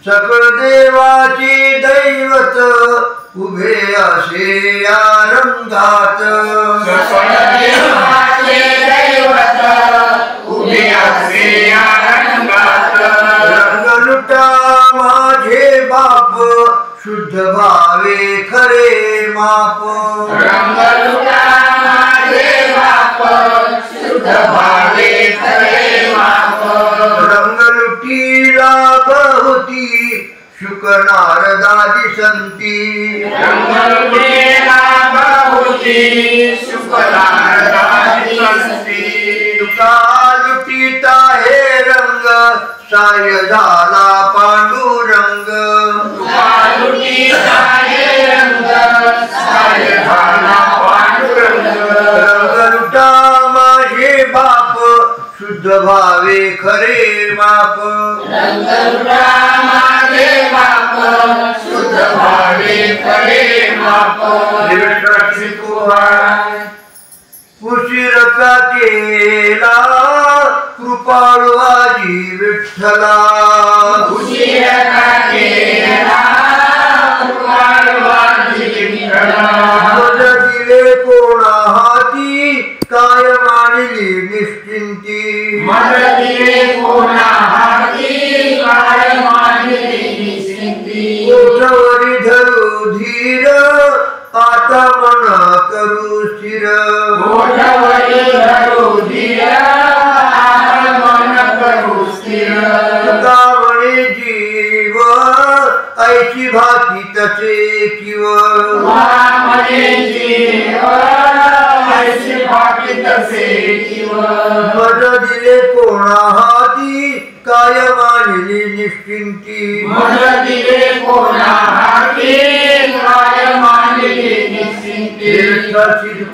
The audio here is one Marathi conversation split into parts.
सकळ देवाचे दैवत उभे असे या रंगात सकळ देवाचे दैवत उभे असे या रंगात रंग लुटा माझे बाप शुद्ध भावे खरे माप रंग लुटा माझे बाप शुद्ध भावे खरे माप रंग लुटीला बहुती शुक नारदादी संती रंग लुटीला बहुती शुक नारदादी संती तुका लुटीता हे रंग साय झाला पांडुरंग तुका लुटीता हे रंग साय झाला पांडुरंग रंग लुटा माझे बाप शुद्ध भावे खरे माप रंग लुटा माझे बाप शुद्ध भावे खरे माप उशीर का केला कृपाळवाजी विठ्ठला उशीर का केला कृपाळवाजी विठ्ठला मज दिले कोणा हाती काय मानली निश्चिंती मज दिले कोणा हाती काय मानली निश्चिंती ओठवरी धरू धीर आता मना करू स्थिर ओठवरी धरू धीर आता मन करू स्थिर म्हणे जीव ऐशी भाती तसे किव म्हणे जीव ऐशी भाती तसे किव मज दिले कोणा हाती काय मानली निश्चिंती मज दिले कोणा हाती काय मानली निश्चिंती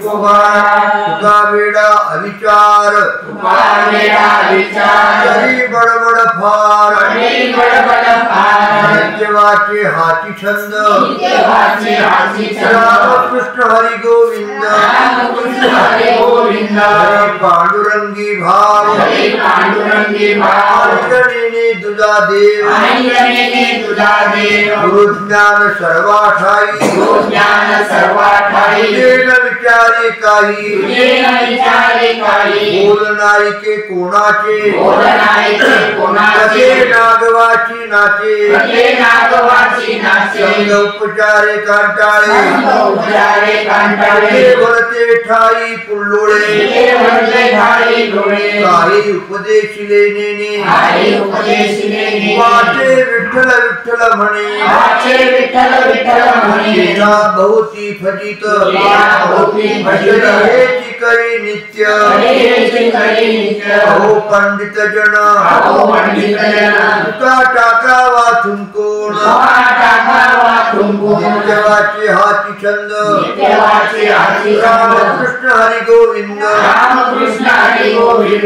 तुका वेडा अविचार तुका वेडा विचार तरी बडबड फार तरी बडबड फार नित्यवाचे हाती छंद नित्यवाचे हाती छंद रामकृष्ण हरी गोविंद रामकृष्ण हरी गोविंद हरी पांडुरंगी भाव हरी पांडुरंगी भाव अंजनेने तुझा देव अंजनेने तुझा देव गुरुज्ञान सर्वाठाई गुरुज्ञान सर्वाठाई तुझे न विचारे काही तुझे न विचारे काही बोलणारी के कोणाचे बोलणारे के कोणाचे कसे नागवाची नाचे कसे नागवाची नाचे संग उपचारे कांटाळे उपचारे कांटाळे केवळते ठाई पुल्लोळे केवळते ठाई डोळे काही उपदेशिले नेने काही उपदेशिले नेने वाचे विठ्ठल विठ्ठल म्हणे वाचे विठ्ठल विठ्ठल म्हणे तेरा बहुती फजित तेरा बहुती फजित हेची करी नित्य हेची करी नित्य अहो पंडित जन अहो पंडित जन तुका टाकावा तुमकोण टाकावा तुमकोण नित्यवाचे हाती छंद नित्यवाचे हाती छंद रामकृष्ण हरी गोविंद रामकृष्ण हरी गोविंद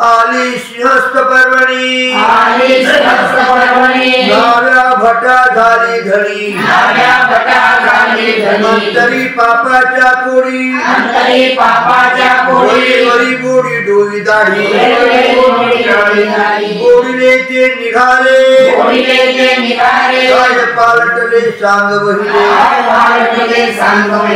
आली सिंहस्थ पर्वणी आली सिंहस्थ पर्वणी नाव्या भटा झाली धनी नाव्या भटा झाली धनी अंतरी पापाच्या कोडी अंतरी पापाच्या कोडी वरी गोडी डोई दाढी गोडीने गोडीने ते निघाले ते निघाले काय पालटले सांग वहिले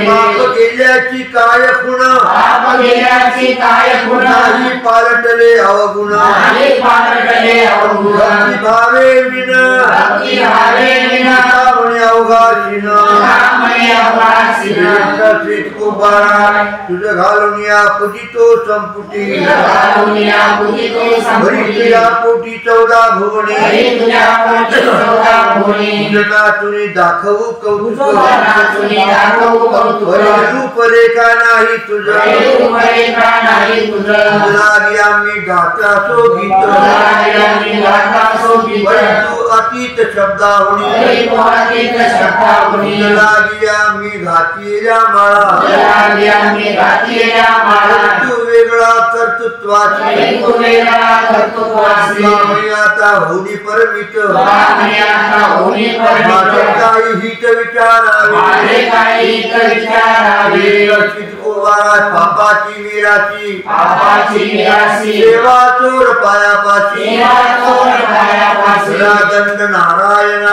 पाप गेल्याची काय खुण पाप गेल्याची काय गुण नाही पालटले अवगुण नाही पालटले अवगुण भक्ती भावे विन भक्ती भावे विना म्हणे अवघाशीन म्हणे अवघाशीन तुझ घालून या पुजितो संपुटी घालून या पुजितो भरी संपुटी तुझ्या पोटी 14 भुवने हरी तुझ्या पोटी 14 भुवने तुझना तुनी दाखवू कौतुक तुझी दाखवू कौतुक रूप रेखा नाही तुझ रूप रेखा नाही तुझं लागी आम्ही गाता सो गीत मी गाता सो गीत परंतु अतीत शब्दावणी हरी अतीत शब्दावणी लागी आम्ही घातील्या माळा लागी आम्ही घातलेल्या माळा तू वेगळा कर्तृत्वाची तू वेगळा कर्तृत्वाची स्वामी आता होनी परमित स्वामी आता होनी परमित माझे काही हित विचारावे माझे काही हित विचारावे रचित ओवारा पापाची वीराची पापाची निराशी सेवा चोर पायापाची सेवा चोर पायापाशी दंड नारायणा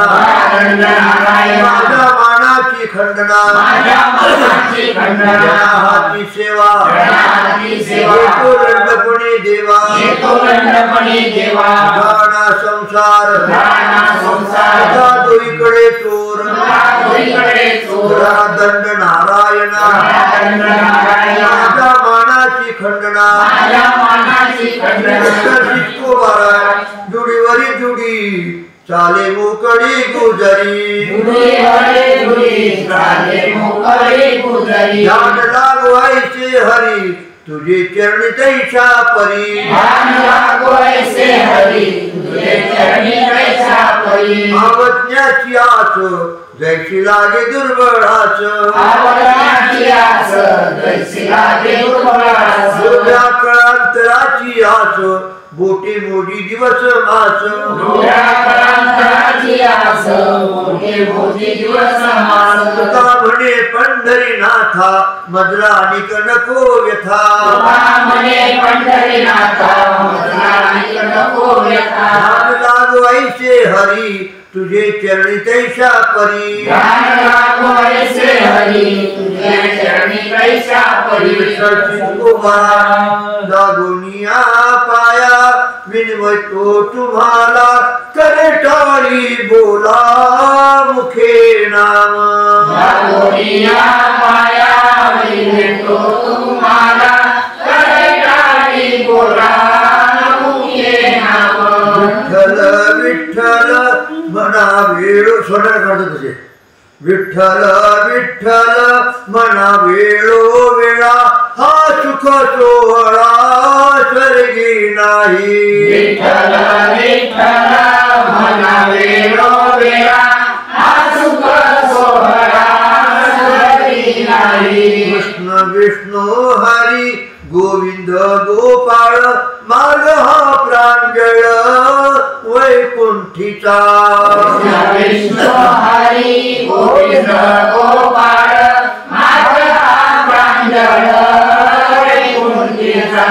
दंड नारायणा माझ्या मानाची खंडना माझ्या मानाची खंडना जनाहाती सेवा जनाहाती सेवा येतो दंडपणे देवा येतो दंडपणे देवा घाणा संसार घाणा संसार तुझा दोहीकडे चोर तुझा दोहीकडे चोर तुझा दंड नारायणा दंड नारायणा माझ्या मानाची खंडना माझ्या मानाची खंडना शिको बारा जुडीवरी जुडी चाले मोकळी गुजरी दुरी हरे दुरी चाले मोकळी गुजरी ध्यान लागवायचे हरी तुझे चरणी तैशा परी ध्यान लागवायचे हरी तुझे चरणी तैशा परी आवज्ञाची आस जैशी लागे दुर्बळास आवडण्याची आस जैसी लागे दुर्बळास व्याकळांतराची आस बोटी मोडी दिवस मास डोळ्याकळांतराची आस मोठे मोठे दिवस मास तुका म्हणे पंढरीनाथा मजला अनिक नको व्यथा तुका म्हणे पंढरीनाथा मजला अनिक नको व्यथा ध्यान लागवायचे हरी तुझे चरणी तैशा परी ध्यान लागवायचे हरी तुझे चरणी तैशा परी लागोनिया पाया विनवय तो तुम्हाला करे टाळी बोला मुखे नाम लागोनिया पाया विनवतो तुम्हाला करे टाळी बोला मुखे नाम विठ्ठल विठ्ठल मना वेळो सोडा काढतो तुझे विठ्ठल विठ्ठल मना वेळो वेळा हा सुख सोहळा स्वर्गी नाही विठ्ठल विठ्ठल मना वेळो वेळा हा सुख सोहळा स्वर्गी नाही कृष्ण विष्णू हरी गोविंद गोपाळ मार्ग हा प्रांजळ वैकुंठीचा विष्णू हरी गोविंद गोपाळ माझा प्रांजळ वैकुंठीचा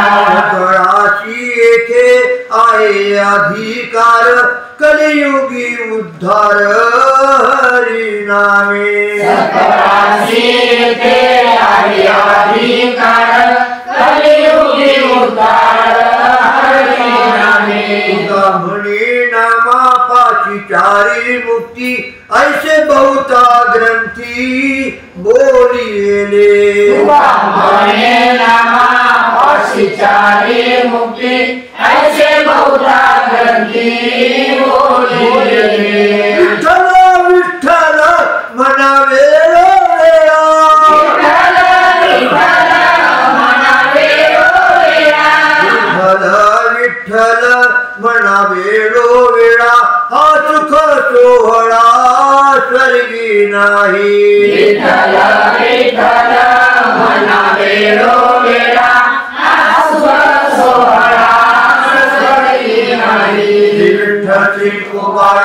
कळाशी येथे आहे अधिकार कलियुगी उद्धार हरिनामे सकळाशी येथे आहे अधिकार कलियुगी उद्धार हरिनामे तुका म्हणे नामापाशी चारी मुक्ती ऐसे बहुता ग्रंथी बोलिले तुका म्हणे नामा पाशिचारी मुक्ती ऐसे बहुता ग्रंथी बोलिले विठ्ठल विठ्ठल मना वेळो वेळा विठ्ठल विठ्ठल मना वेळो वेळा विठ्ठल विठ्ठल मना वेळो वेळा हा सुख सोहळा स्वर्गी नाही विठ्ठल विठ्ठल मना वेळो वेळा हा सुख सोहळा स्वर्गी नाही विठ्ठल कुमार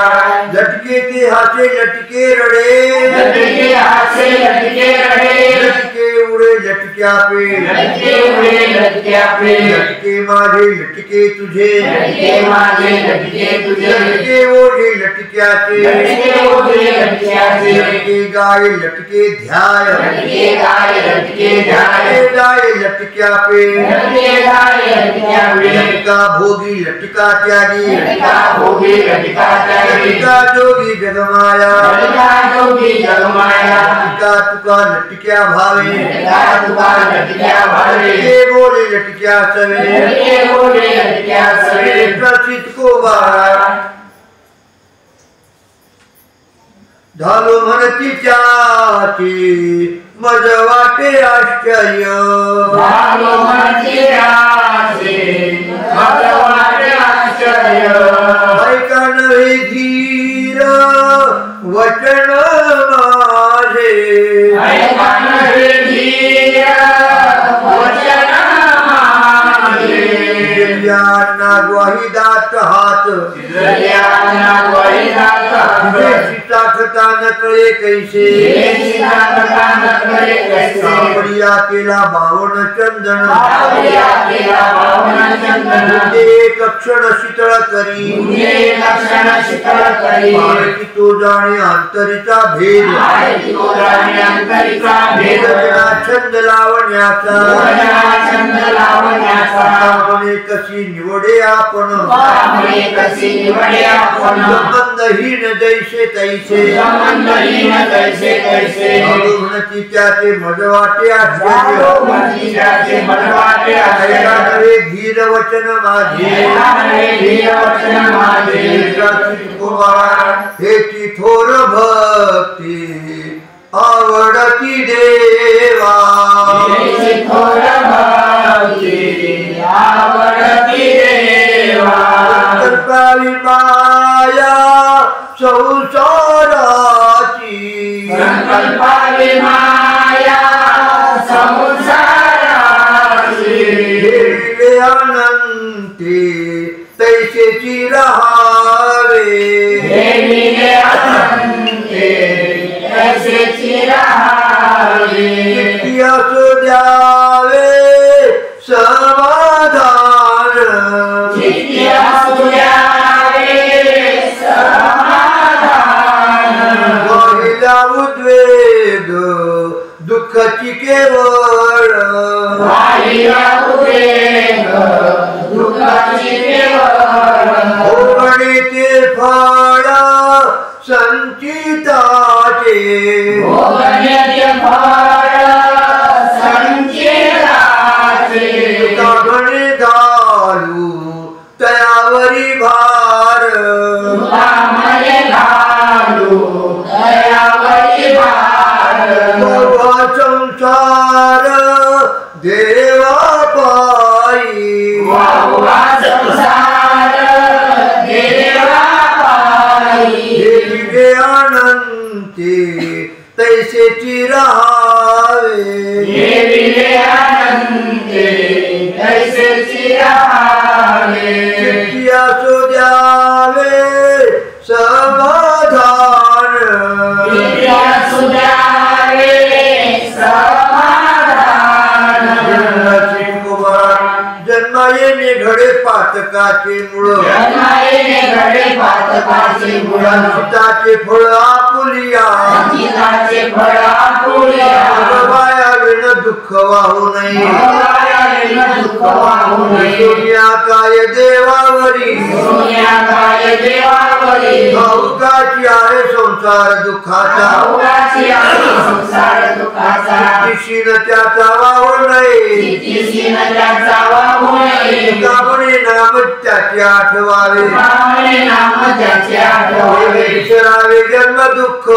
लटके ते हाचे लटके रडे लटके हासे लटके रडे लटके उडे लटक्या पे लटके उडे लटक्या पे लटके माझे लटके तुझे लटके माझे लटके तुझे लटके ओढे लटक्याचे लटके ओढे लटक्याचे लटके गाय लटके ध्याय लटके गाय लटके जाय लटके गाय लटक्या पे लटके गाय लटक्या पे लटका भोगी लटका त्यागी लटका भोगी लटका त्यागी लटका जोगी जगमाया लटका जोगी जगमाया लटका तुका लटक्या भावे लटका तुका लटक्या भावे लटके बोले लटक्या सवे लटके बोले लटक्या सवे प्रचित को बाळा झालो म्हणती त्याची मज वाटे आश्चर्य झालो म्हणती राजे मग वाटे आश्चर्य ऐका नव्हे धीर वचन माझे ऐका नव्हे धीर वचन माझे दिव्यांना ग्वाही दात हात सीता नकळे कैसे सावरिया केला बावन चंदन एक क्षण शीतळ करी तो जाणे अंतरीचा भेद छंद लावण्याचा कशी निवडे आपण संबंधहीन जैसे तैसे म्हणती त्याचे मजवाटे आश्चर्य धीर वचन माझे हेची थोर भक्ती आवडती देवा संकल्पावी माया संसाराची हे अनंती तैसेची रहावे असो द्यावे समाधान वाहिला उद्वेग दुःखाची केवळ गणिते फळ संचिताचे गणे घालू तयावरी भार संसार देवा पायी देवी अनंती तैसेची रहावे असो द्यावे समाधान जन्मा येणे घडे पातकाचे मूळ सीताचे फळ आपुलिया बाया विण दुःख वाहू नये सोनिया काय देवावरी भाऊकाची आहे संसार दुःखाचा शिशीन त्याचा वाहू नये कामणे नाम त्याचे आठवावे विसरावे जन्म दुःख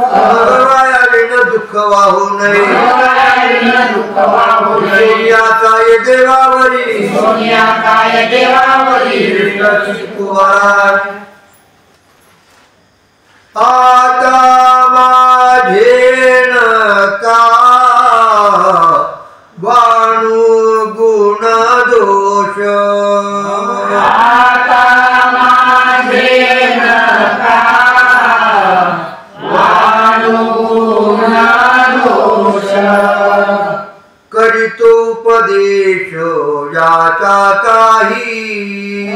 भगवाया विण दुःख वाहू नये सोनिया काय देवावरी कुमार आता माझे नका वाणू गुण दोष करीतो उपदेश याचा काही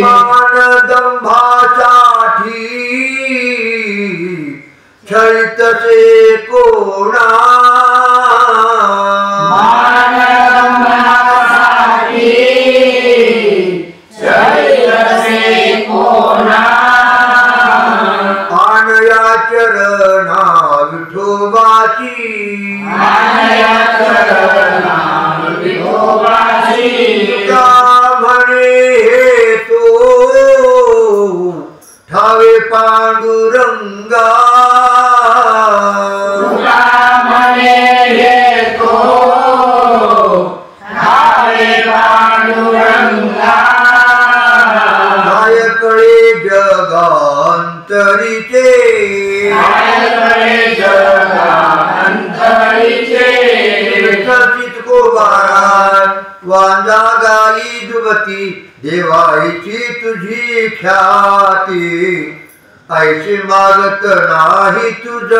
मान दंभासाठी छळतसे कोणा आणया चरणा विठोबाची का म्हणे हे तो ठावे पांडुरंगा वांजा गाई दुबती देवाईची तुझी ख्याती ऐशी मागत नाही तुझ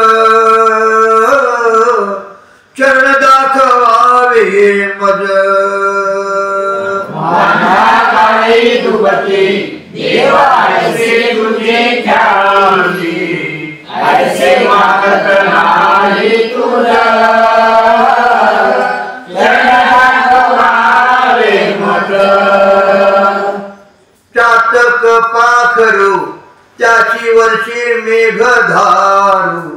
चरण दाखवावे मज वांजा गाई दुबती देवाईची तुझी ख्याती ऐसे मागत नाही तुझ चातक पाखरू त्याची वर्षे मेघधारू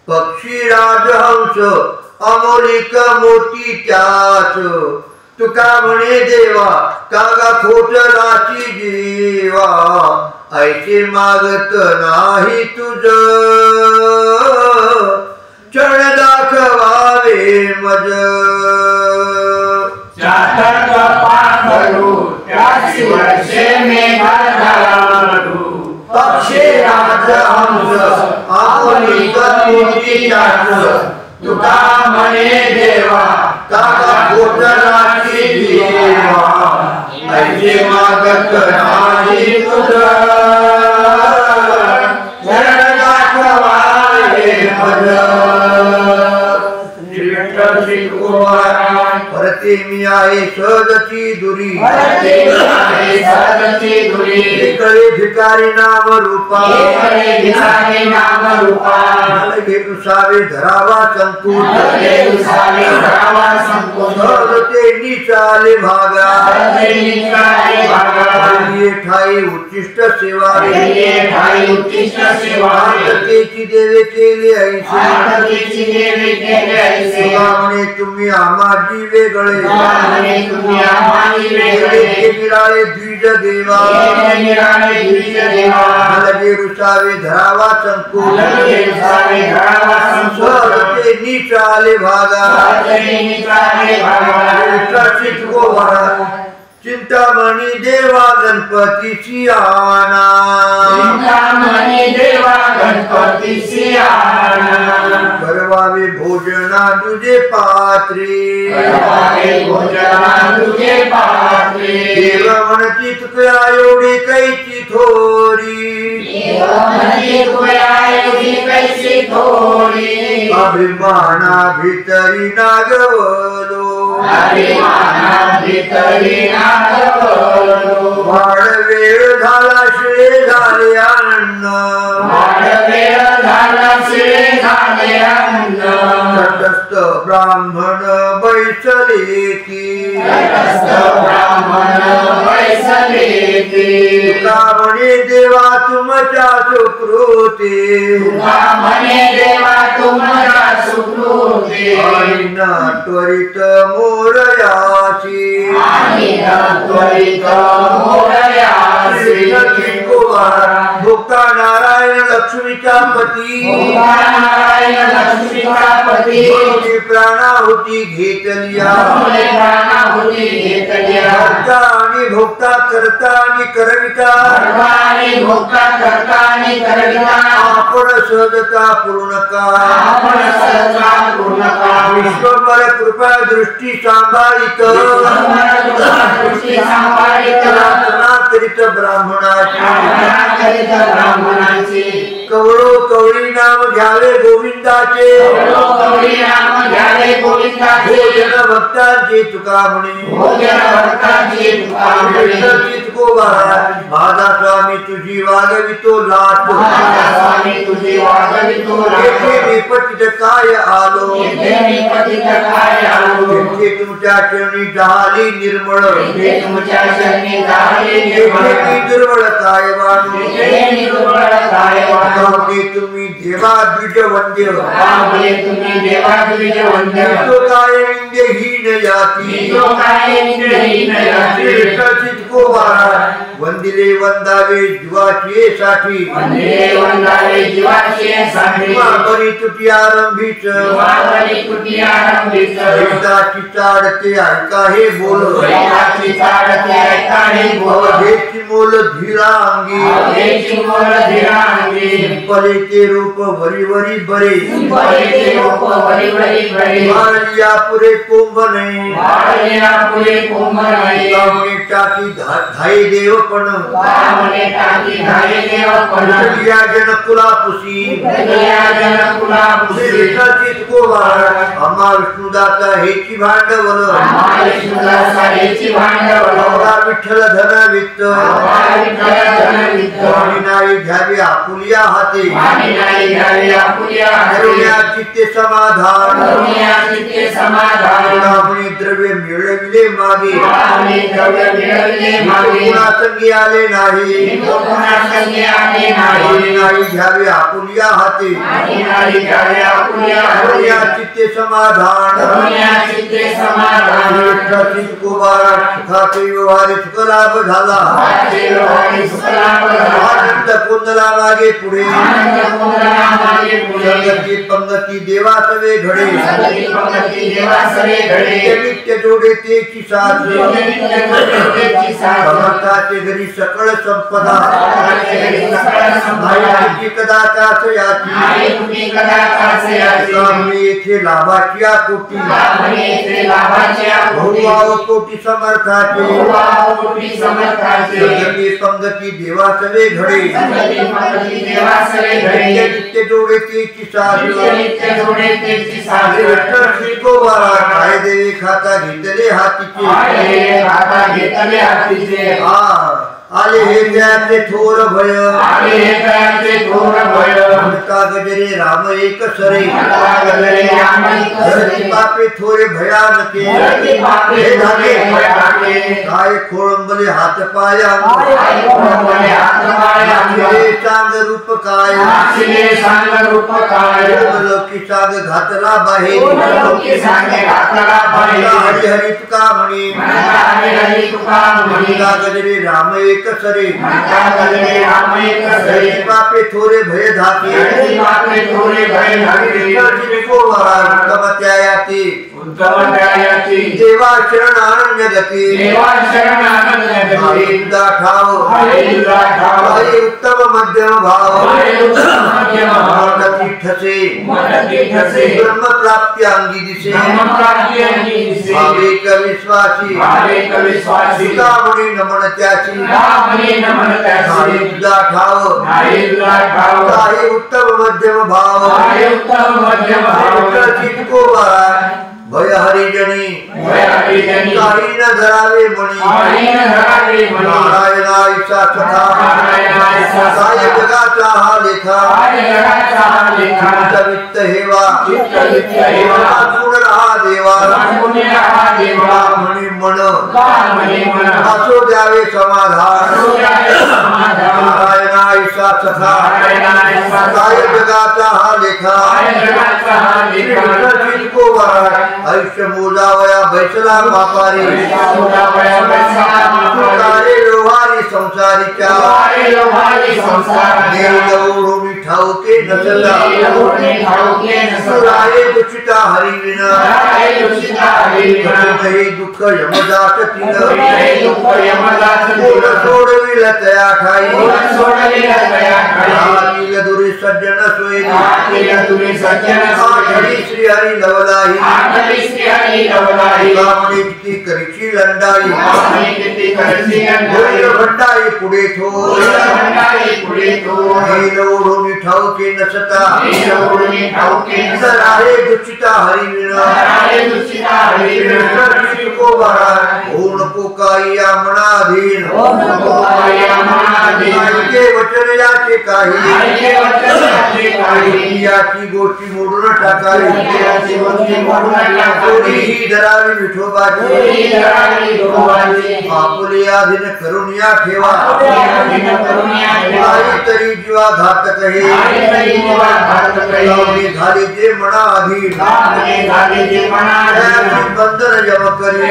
पक्षी राजहंस अमोलिक मोती त्याच तुका म्हणे देवा कागा खोटलाची जीवा ऐसे मागत नाही तुझ चरण दाखवावे मज चातक पाखरू त्याची वर्षे मेघधारू पक्षी राजहंस अमोलिक मोती त्याच तुका म्हणे देवा कागा खोटलाची जीवा ऐसे मागत नाही तुझ चरण दाखवावे मज परते मी आहे सहजची दुरी कळे भिकारी नाम रूपा सावे धरावा संकुल सहजते निचाले भागा ठाई उच्चिष्ट सेवा आर्ततेची देवे केले ऐसे म्हणे तुम्ही आम्हाची वेगळे निराळे द्विज देवा लगे रुसावे धरावा संकुल सहजते निचाले भागा चिंतामणी देवा गणपतीची आना करवावे भोजना तुझे पात्री देव म्हणती तुकया एवढी कैची थोरी अभिमाना भीतरी नागवलो वाढ वेळ झाला शिळे झाले अन्न तटस्थ ब्राह्मण बैसले की तुका म्हणे देवा तुमच्या सुकृते आणि न त्वरित मोरयासी भोक्ता नारायण लक्ष्मीचा पती प्राणाहुती घेतलिया भोक्ता आणि भोक्ता करता आणि करविता आपण सहजता पूर्ण विश्वभर कृपा दृष्टी सांभाळित करीत ब्राह्मणाची कवळो कवळी नाम घ्यावे गोविंदाचे भोजन भक्तांचे तुका म्हणे माझा स्वामी तुझी वागवितो लाट पतित काय आलो तुमच्या चरणी झाली निर्मळ दुर्बळ काय तुम्ही देवा द्विज वंद्य काय हीन याती चितकोबारा वंदिले वंदावे जीवाचे साठी वंदिले वंदावे जीवाचे साठी बरी तुटी आरंभीच वेदाची चाडते ऐका हे बोल वेदाची चाडते ऐका हे बोल हेची मोल धीरांगी हेची मोल धीरांगी पिंपले ते रूप वरी वरी बरे पिंपले ते रूप वरी वरी बरे मारलिया पुरे कोंबने मारलिया पुरे कोंबने कामने टाकी धाई देवपण कामने टाकी धाई देवपण या जन कुलापुसी या जन कुलापुसी चितकोबारा अम्मा विष्णुदाता हेची भांडवल अम्मा विष्णुदाता हेची भांडवल विठ्ठल धन वित्त नाही घ्यावे आपुलिया हाते करुण्या चित्ते समाधान गुणामुळे द्रव्य मिळविले मागे संगी आले नाही नाही घ्यावे आपुलिया हाते करुण्या चित्ते समाधान चितकोबारा सुखाचे व्यवहारे सुखलाभ झाला आनंद कुंदला मागे पुढे संगती पंगती देवासवे घडे नित्य जोडे तेची साथ समर्थाचे घरी सकळ संपदा नाही कदाचाच याची येथे लाभाची कोटी बहुवाव कोटी समर्थाचे पंगती देवासवे घडे नित्य जोडे तेची साथ चितकोबारा काय देवे खाता घेतले हातीचे आले हे त्याचे थोर भय म्हणता गजरे राम एक सरे धरती पापे थोरे भयानके हे धागे काय खोळंबले हात पाया चांग रूप काय लोकी सांग घातला बाहेर हरी तुका म्हणे गजरे राम एक सरे पापे थोरे भय धाके देवा शरणारण्य गती उत्तम मध्यम भाव ब्रह्म प्राप्ती अंगी दिसे भावेक विश्वासी मुनी नमन त्याची उत्तम मध्यम भाव चितकोबारा भय हरिजनी काही न धरावे मणी नारायणा ईशा सखा काय जगाचा हा लेखा वित्त हेवा हा देवा म्हणी मन असो द्यावे समाधान नारायणा ईशा सखा काय जगाचा हा लेखा चितकोबारा आयुष्य मोजावया बैसला व्यापारी लोहारी संसारिका देवमी ठाऊके नसला दुचिता हरिविना दुःख यमदास तिन सोडविल तया ठाई दुरी सज्जन सोयी श्री हरी लवलाही करीची लंडाई भंडाई पुढे थोडे ठाऊके नसता आहे दुचिता हरिविना नको काही मनाधीन वचन याचे काही याची गोष्टी मोडून टाकावी धरावी विठोबाची आपुले अधीन करून या ठेवा तरी जीवा घातक हे झाले जे मना अधीन बंधन यम करी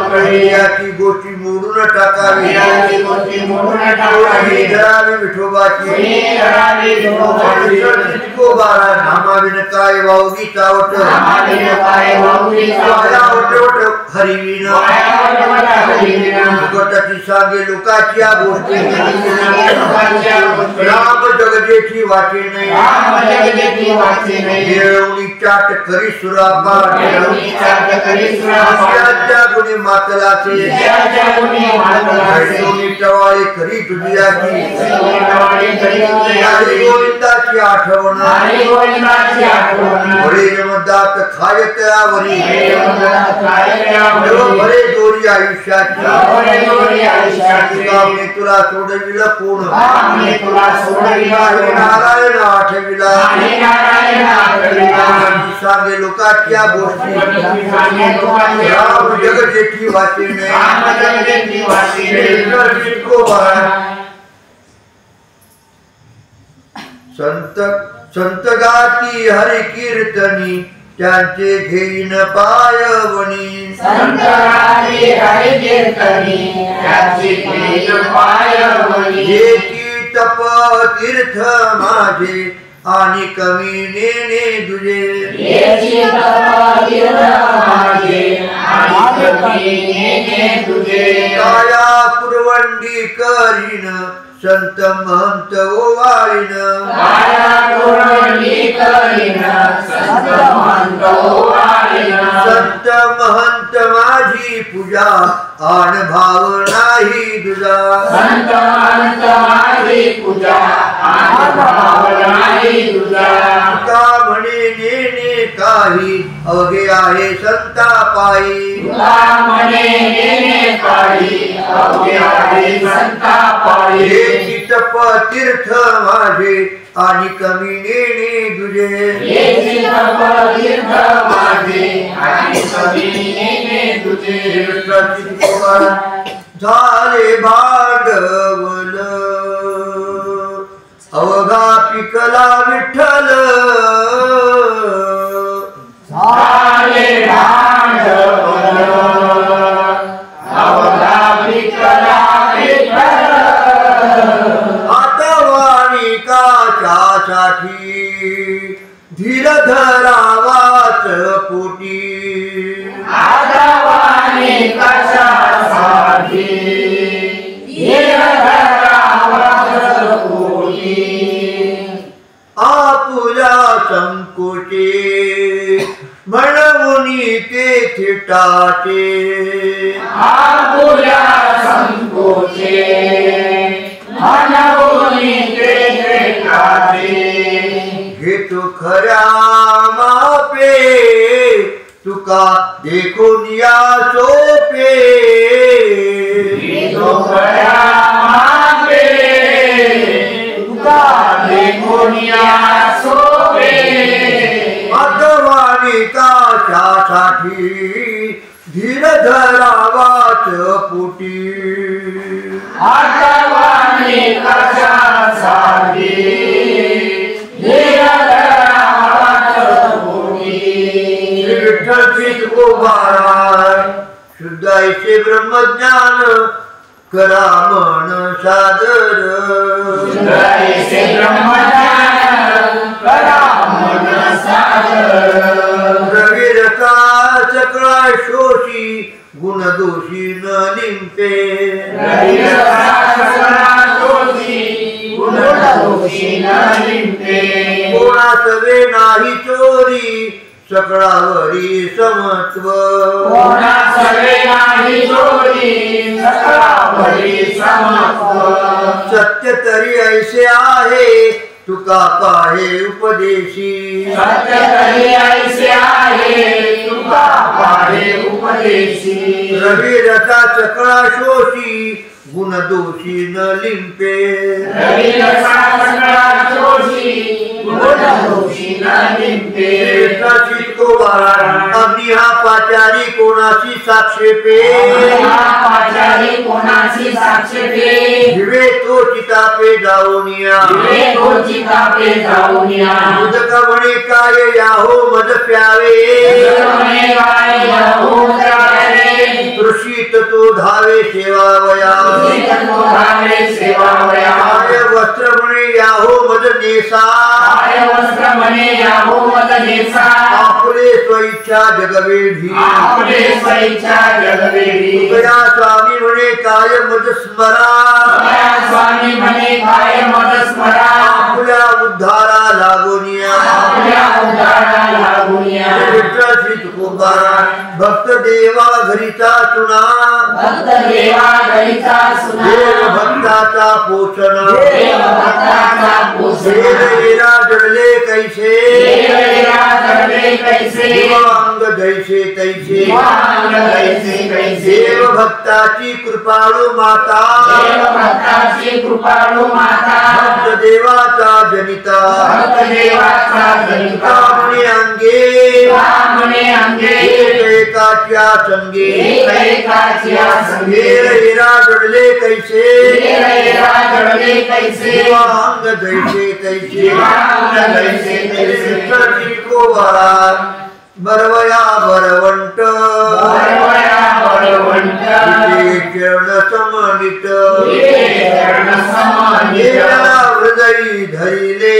मोकळी याची गोष्टी मोडून टाकावी याची गोष्टी मोडून टाकावी धरावी विठोबाची धरावी विठोबाची चितकोबारा नामाविन काय वावगी चावट नामाविन काय वावगी चावट हरिविन फुकटाची सांगे लोकाची या गोष्टी राम जगदेची वाचे नाही देवणी चाट करी सुरापाट गुणी मातलाचे टवाळे करी दुनियाची गोविंदाची आठवण वडील मदात खायत आवरी बरे दोरी आयुष्याची तुला सोडविला कोण नारायण आठविला सांगे लोकाच्या गोष्टी राम जगदेची वाचे संत संत गाती हरि कीर्तनी त्यांचे घेईन पायवणी संत गाती हरि कीर्तनी त्यांचे घेईन पायवणी एकी तप तीर्थ माझे आणि कमी नेने तुझे एकी तप तीर्थ माझे आणि कमी नेने तुझे काया पुरवंडी करीन संत महंत ओवाळीन काया पुरवंडी करीन संत महंत ओवाळीन संत महंत माझी पूजा आण भाव नाही तुझा संत महंत माझी पूजा आण भाव नाही तुझा का म्हणे नेने काही अवघे आहे संता पायी तुला म्हणे नेने काही अवघे आहे संता पायी तप तीर्थ माझे आणि कमी नेने तुझे एकी तप तीर्थ माझे आणि कमी नेने तुझे झाले भांडवल अवघा पिकला विठ्ठल झाले भांडवल अवघा पिकला विठ्ठल आतवाणी काशासाठी धीर धरावाच पोटी आतवाणी कशासाठी धीर धरावाच पोटी आपुल्या संकोचे म्हणून ते थिटाचे आपुल्या संकोचे मनवूनी ते घेतो खऱ्या मापे तुका देखून या सोपे घेतो खऱ्या मापे तुका देखून या सोपे आतवाणी काशासाठी धीर धरावाच पोटी आतवाणी कशासाठी धीर धरावाच पोटी विठ्ठल चितकोबारा शुद्ध ऐसे ब्रह्मज्ञान करा मन सादर शुद्ध ऐसे ब्रह्मज्ञान करा मन सादर रविरसा सकळा शोषी गुणदोषी न लिंपे कोणासवे नाही चोरी सकळावरी समत्व सत्य तरी ऐसे आहे तुका पाहे उपदेशी रवी रसा सकळा शोषी गुणदोषी न लिंपे अग्नि हा पाचारी कोणाशी साक्षेपे दिवे तो चितापे जाऊनिया उदक म्हणे काय याहो मज प्यावे ऋषी तुझी तो धावे सेवावया काय वस्त्र म्हणे याहो मद नेसा आपले स्वइच्छा जगवेधी तुझया स्वामी म्हणे काय मद स्मरा आपल्या उद्धारा लागोनिया विठ्ठल श्री तुकोबारा भक्त देवा घरीचा सुना देव भक्ताचा पोषण देवरा जडले कैसे अंग जैसे तैसे देव भक्ताची कृपाळू माता भक्त देवाचा जनिता अंगे एकाच्या संगे हेरा जडले कैसे अंग जैसे तैसे को बरवया बरवंट चरण समनित हृदय धरिले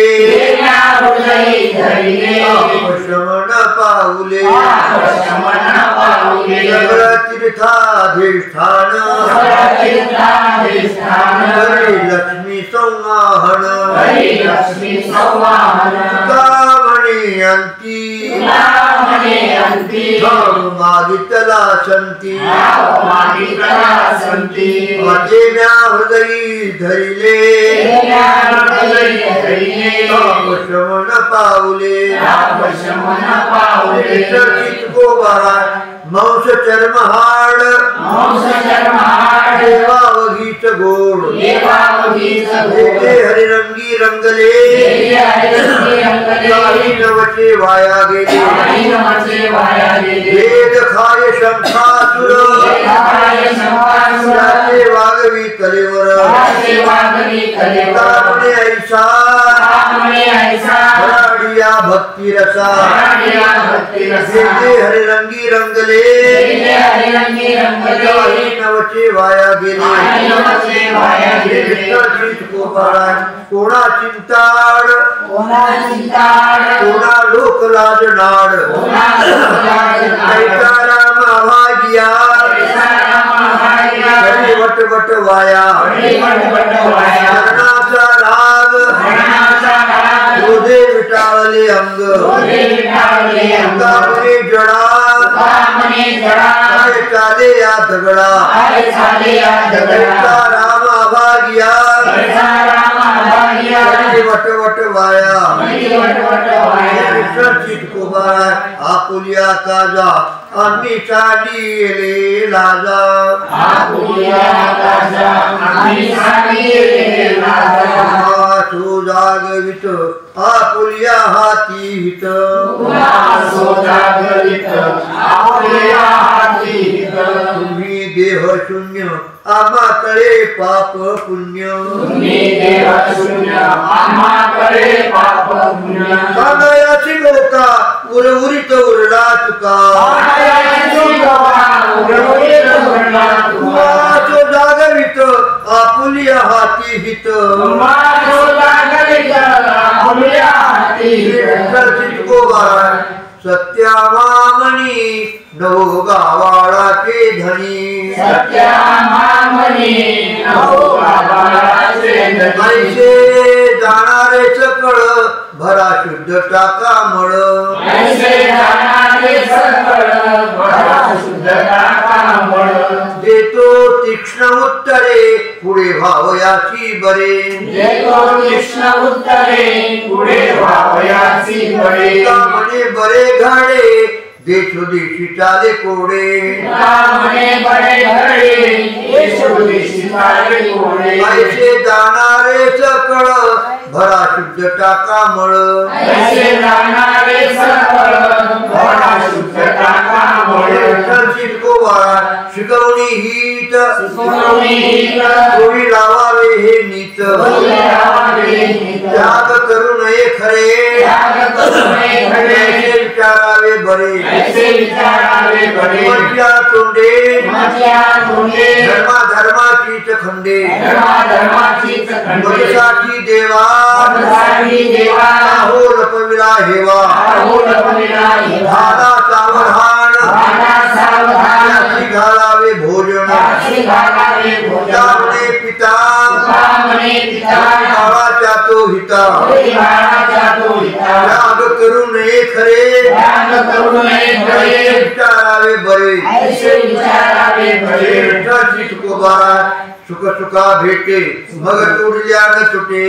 श्रवण पाऊले तीर्थाधिष्ठान लक्ष्मी संवाहन मागितला संती अजेम्या हृदयी धरिले श्रवण पाऊले मंस चर्महाड देवावघीच गोड हरिरंगी रंगले नवचे वाया गेले वेद खाय शंखासुर वागवी कलेवर ऐसा भक्ती रसा हरिरंगी रंगले नवचे वाया गेले कोणा चिंताड कोणा लोक लाजनाड राम भागिया वट वट वाया मरणाचा राग क्रोधे विटाळले अंग अंगावरी जडा काय चाले या दगडा राम भागिया वट वट वाया आपुलिया काजा आम्ही चालीले लाजा जागवित आपुलिया हाती हित तुम्ही देह शून्य आम्हाकडे पाप पुण्य सांगायाची लोका उरउरीत उरला तुका जागवित आपुलिया हाती हित सत्यामामणी नवो गावाळाचे धनी ऐसे जाणारे सकळ भरा शुद्ध टाका मळ देतो तीक्ष्ण उत्तरे पुढे भावयाची बरे म्हणे बरे घडे देशोदेशी चाले कोडे ऐसे जाणारे सकळ भरा शुद्ध टाका मळ गोवाळा शिकवणी हीत गोडी लावावे हे नीत त्याग करू नये खरे ऐसे विचारावे बरे मध्या तोंडे धर्मा धर्माचीच खंडे मजसाठी देवा हो लपविला हेवा झाला सावधान घालावे भोजन त्यामुळे पिता काळाच्या तो हिता त्याग करू नये खरे विचारावे बरे सुख सुखा भेटे मग तोडल्या न सुटे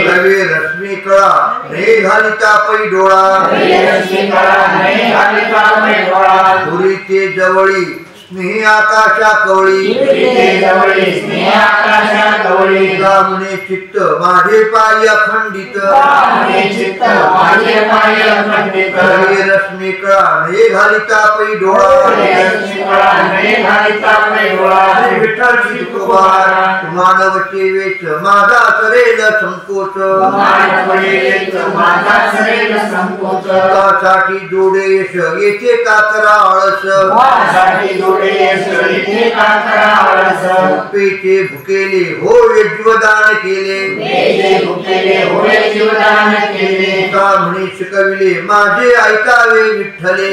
रवे रश्मी कळा ने घालिता पै डोळा पुरीचे जवळी स्नेही आकाशा कवळी म्हणे चित्त माझे पाय अखंडित रश्मी कळा ने घालिता पै डोळा विठ्ठलची तुकोबार मानव सेवेच माझा सरेल संकोच त्यासाठी जोडे यश येथे का करा आळस पेचे भुकेले होय जीवदान केले म्हणे शिकविले माझे ऐकावे विठ्ठले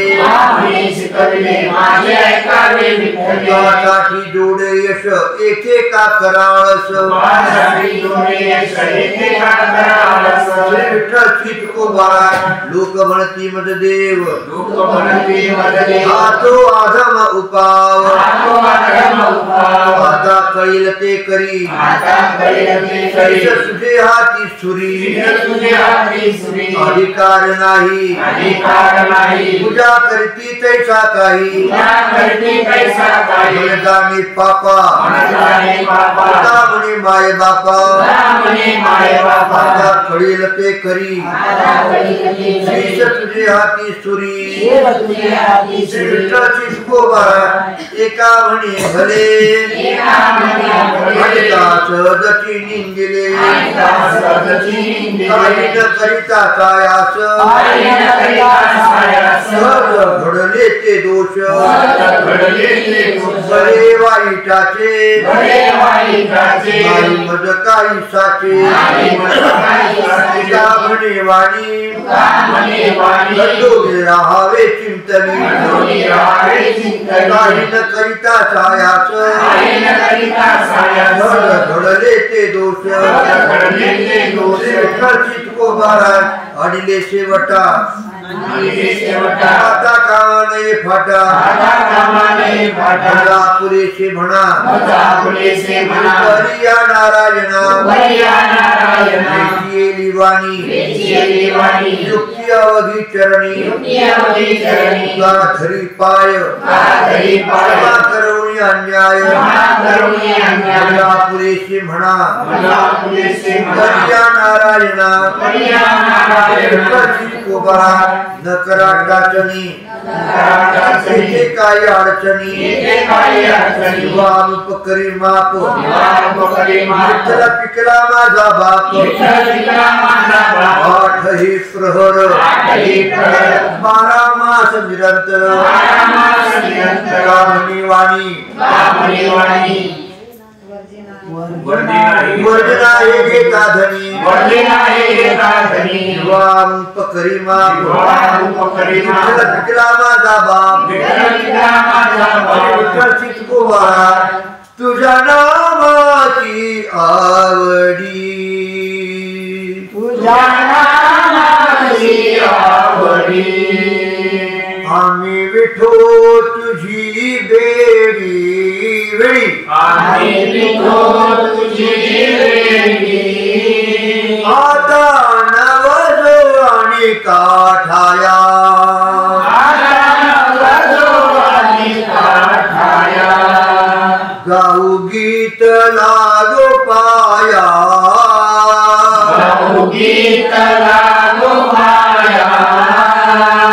त्यासाठी जोडे यश येथे का कराळस विठ्ठलची तुकोबार लोक म्हणती मद देव हा तो आधम उपाव आता कळील ते करी तुझे हाती सुरी अधिकार नाही पूजा करती तैसा काही जाणे पापा म्हणे माय बापा आता कळील ते करी तुझे हाती सुरी विठ्ठलची तुकोबार एका म्हणे भले सहजची निंदिले काही न करिता सायास सहज घडले ते दोष बरे वाईटाचे मज काही साचे म्हणे वाणी राहावे चिंतनी काही न करिता सायास घडले ते दोष विठ्ठलची तुकोबार अडिले शेवटा आता कामा नाही फाटा पुरेसे म्हणा करिया नारायणा वाणी युक्ती अवघी चरणी धरी पाय करुणी अन्याय पुरेसे म्हणा करिया नारायणा न करा टाचणी काही अडचणी करी माप विठ्ठल पिकला माझा बाप आठ ही प्रहर 12 मास निरंतर कामनी वाणी वर्जना हे घेता धनी रूप करी माप पिकला माझा बाप विठ्ठलची तुकोबार तुझ्या नामाची आवडी आम्ही विठो तुझी बेडी वेळी आता नवजो आणि काठाया गाऊ गीत लागो पाया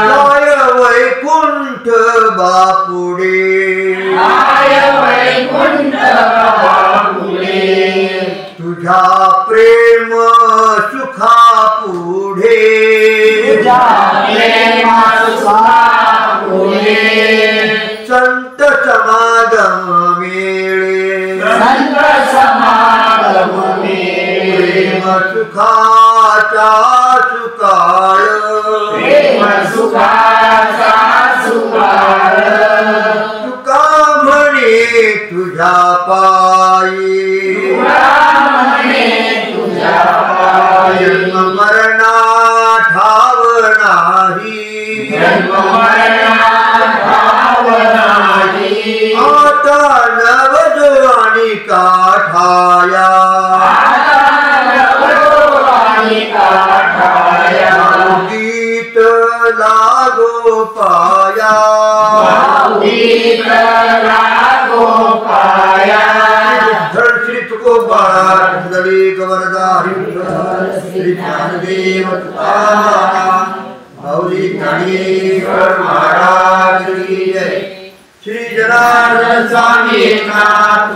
गाय वैकुंठ पुढे आय वैकुंठ पुढे तुझ्या प्रेम सुखा पुढे तुझ्या प्रेम सुखा पुढे संत समागम मेळे संत समागम प्रेम सुखाचा सुकाळ प्रेम सुखाचा सुकाळ तुका म्हणे तुझ्या पायी म्हणे तुझ्या पायी जन्म मरणा ठाव नाही जन्म मरणा ठाव नाही आता नवजवानी काठाया गीत लागो पाया विठ्ठल श्री तुकोबा कुंडली गवरदा हरिविठ्ठल श्री ज्ञानदेव तुकाराम माऊली ज्ञानेश्वर महाराज की जय श्री जनार्दन स्वामी एकनाथ